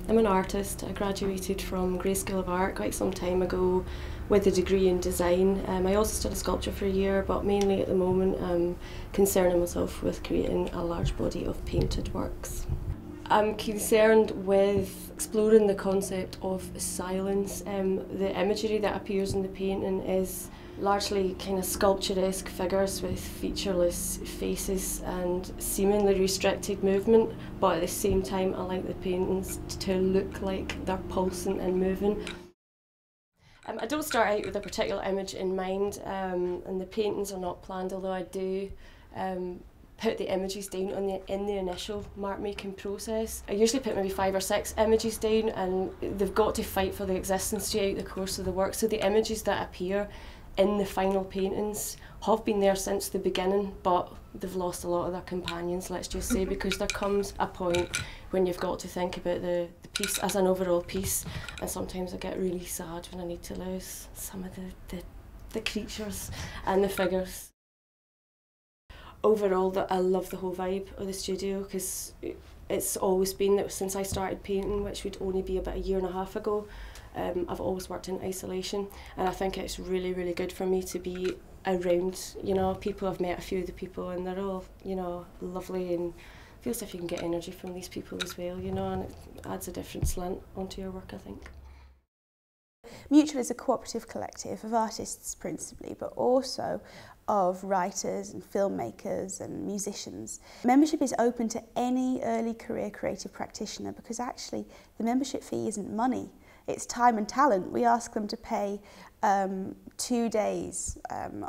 I'm an artist. I graduated from Grey School of Art quite some time ago with a degree in design. I also studied sculpture for a year, but mainly at the moment I'm concerning myself with creating a large body of painted works. I'm concerned with exploring the concept of silence. The imagery that appears in the painting is largely kind of sculpturesque figures with featureless faces and seemingly restricted movement, but at the same time I like the paintings to look like they're pulsing and moving. I don't start out with a particular image in mind, and the paintings are not planned, although I do put the images down in the initial mark making process. I usually put maybe 5 or 6 images down, and they've got to fight for the existence throughout the course of the work. So the images that appear in the final paintings have been there since the beginning, but they've lost a lot of their companions, let's just say, because there comes a point when you've got to think about the piece as an overall piece, and sometimes I get really sad when I need to lose some of the creatures and the figures. Overall, I love the whole vibe of the studio, because it's always been that since I started painting, which would only be about 1.5 years ago, I've always worked in isolation, and I think it's really, really good for me to be around, people. I've met a few of the people and they're all, lovely, and it feels like you can get energy from these people as well, and it adds a different slant onto your work, I think. Mutual is a cooperative collective of artists principally, but also of writers and filmmakers and musicians. Membership is open to any early career creative practitioner because actually the membership fee isn't money, it's time and talent. We ask them to pay 2 days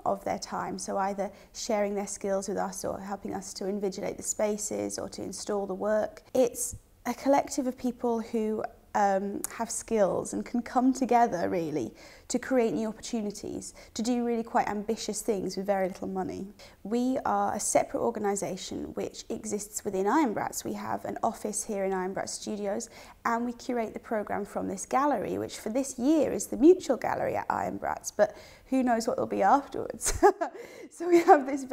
of their time, so either sharing their skills with us or helping us to invigilate the spaces or to install the work. It's a collective of people who have skills and can come together really to create new opportunities, to do really quite ambitious things with very little money. We are a separate organisation which exists within ironbbratz. We have an office here in ironbbratz Studios, and we curate the programme from this gallery, which for this year is the Mutual Gallery at ironbbratz, but who knows what it'll be afterwards. So we have this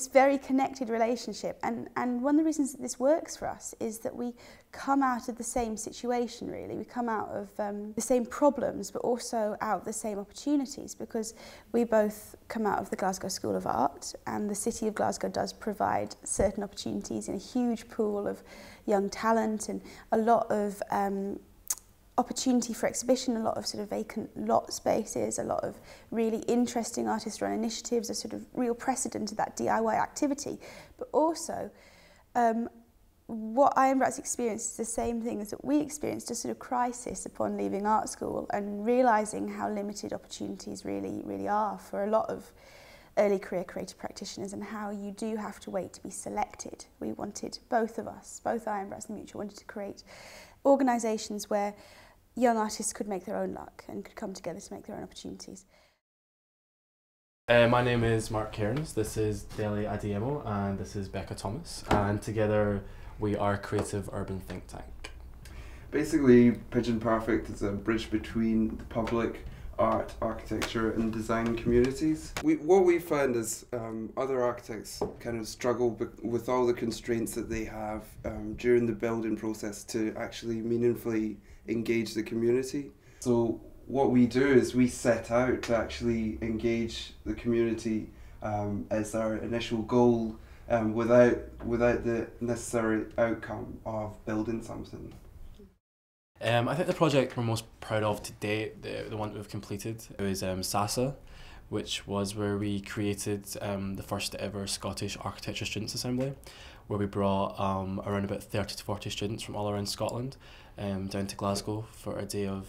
very connected relationship, and one of the reasons that this works for us is that we come out of the same situation really. We come out of the same problems, but also out of the same opportunities, because we both come out of the Glasgow School of Art, and the City of Glasgow does provide certain opportunities in a huge pool of young talent and a lot of opportunity for exhibition, a lot of sort of vacant lot spaces, a lot of really interesting artist-run initiatives, a sort of real precedent to that DIY activity. But also, what ironbbratz experienced is the same things that we experienced, a sort of crisis upon leaving art school and realising how limited opportunities really are for a lot of early career creative practitioners, and how you do have to wait to be selected. We wanted, both of us, both ironbbratz and Mutual, wanted to create organisations where young artists could make their own luck and could come together to make their own opportunities. My name is Mark Cairns, this is Deli Adiemo, and this is Becca Thomas, and together we are a creative urban think tank. Basically, Pigeon Perfect is a bridge between the public, art, architecture and design communities. What we found is other architects kind of struggle with all the constraints that they have during the building process to actually meaningfully engage the community. So what we do is we set out to actually engage the community as our initial goal, without the necessary outcome of building something. I think the project we're most proud of to date, the one that we've completed, was SASA, which was where we created the first ever Scottish Architecture Students' Assembly, where we brought around about 30 to 40 students from all around Scotland down to Glasgow for a day of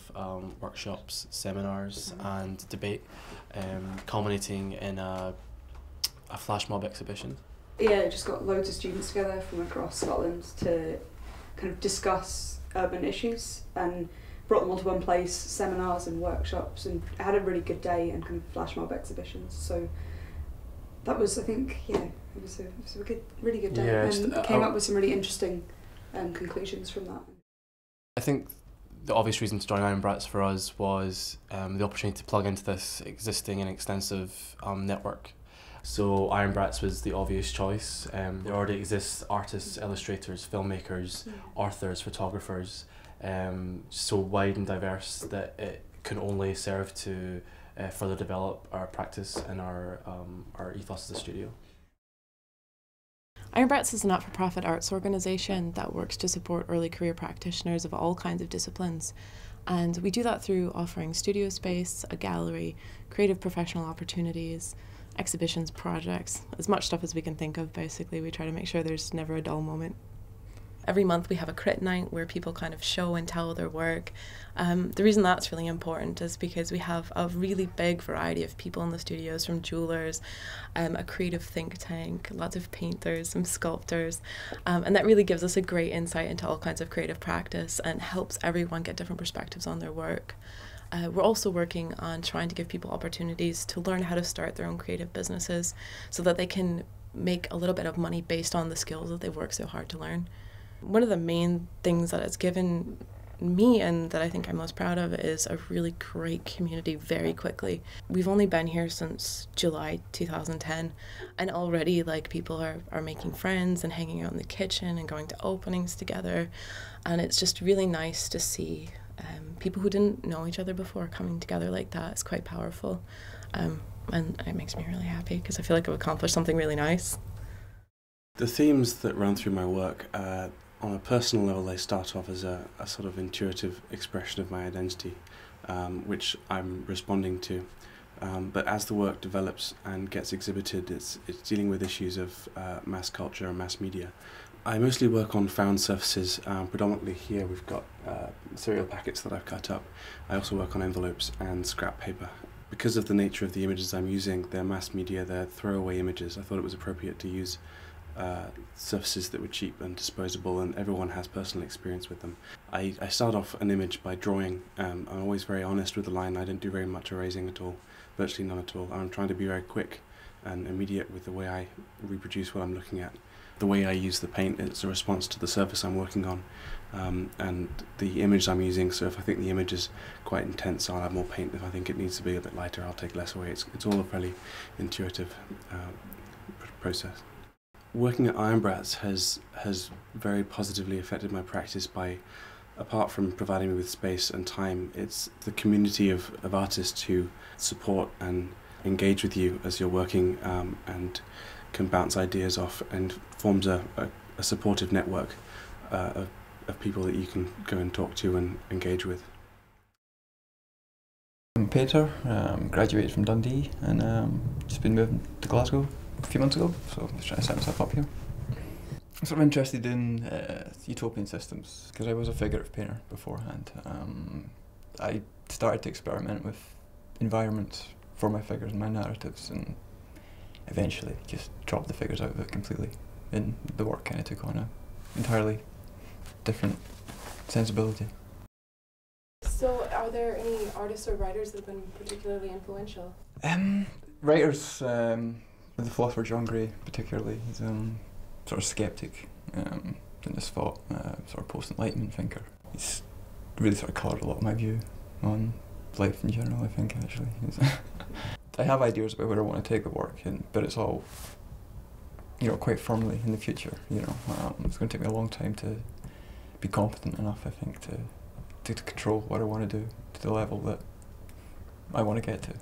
workshops, seminars and debate, culminating in a flash mob exhibition. Yeah, just got loads of students together from across Scotland to kind of discuss urban issues, and brought them all to one place, seminars and workshops, and I had a really good day and kind of flash mob exhibitions. So that was, I think, yeah, it was a really good day, yeah, and came up with some really interesting conclusions from that. I think the obvious reason to join ironbbratz for us was the opportunity to plug into this existing and extensive network. So ironbbratz was the obvious choice. There already exists artists, illustrators, filmmakers, authors, photographers so wide and diverse that it can only serve to further develop our practice and our ethos as a studio. ironbbratz is a not-for-profit arts organisation that works to support early career practitioners of all kinds of disciplines. And we do that through offering studio space, a gallery, creative professional opportunities, exhibitions, projects, as much stuff as we can think of, basically. We try to make sure there's never a dull moment. Every month we have a crit night where people kind of show and tell their work. The reason that's really important is because we have a really big variety of people in the studios, from jewellers, a creative think tank, lots of painters, some sculptors, and that really gives us a great insight into all kinds of creative practice and helps everyone get different perspectives on their work. We're also working on trying to give people opportunities to learn how to start their own creative businesses so that they can make a little bit of money based on the skills that they've worked so hard to learn. One of the main things that it's given me and that I think I'm most proud of is a really great community very quickly. We've only been here since July 2010, and already people are making friends and hanging out in the kitchen and going to openings together, and it's just really nice to see people who didn't know each other before coming together like that. It's quite powerful, and it makes me really happy because I feel like I've accomplished something really nice. The themes that run through my work, on a personal level, they start off as a sort of intuitive expression of my identity, which I'm responding to. But as the work develops and gets exhibited, it's dealing with issues of mass culture and mass media. I mostly work on found surfaces. Predominantly here we've got cereal packets that I've cut up. I also work on envelopes and scrap paper. Because of the nature of the images I'm using, they're mass media, they're throwaway images. I thought it was appropriate to use surfaces that were cheap and disposable, and everyone has personal experience with them. I start off an image by drawing. I'm always very honest with the line. I don't do very much erasing at all, virtually none at all. I'm trying to be very quick and immediate with the way I reproduce what I'm looking at. The way I use the paint is a response to the surface I'm working on, and the image I'm using. So if I think the image is quite intense, I'll add more paint. If I think it needs to be a bit lighter, I'll take less away. It's all a fairly intuitive process. Working at ironbbratz has very positively affected my practice by, apart from providing me with space and time, it's the community of artists who support and engage with you as you're working, and can bounce ideas off, and forms a supportive network of people that you can go and talk to and engage with. I'm Peter, graduated from Dundee and just been moving to Glasgow a few months ago, so I'm just trying to set myself up here. I'm sort of interested in utopian systems because I was a figurative painter beforehand. I started to experiment with environments for my figures and my narratives, and eventually just dropped the figures out of it completely, and the work kind of took on an entirely different sensibility. So are there any artists or writers that have been particularly influential? Writers, the philosopher John Gray particularly, he's sort of skeptic in his thought, sort of post-enlightenment thinker. He's really sort of coloured a lot of my view on life in general, I think, actually. I have ideas about where I want to take the work, but it's all, quite firmly in the future, It's going to take me a long time to be competent enough, I think, to control what I want to do to the level that I want to get to,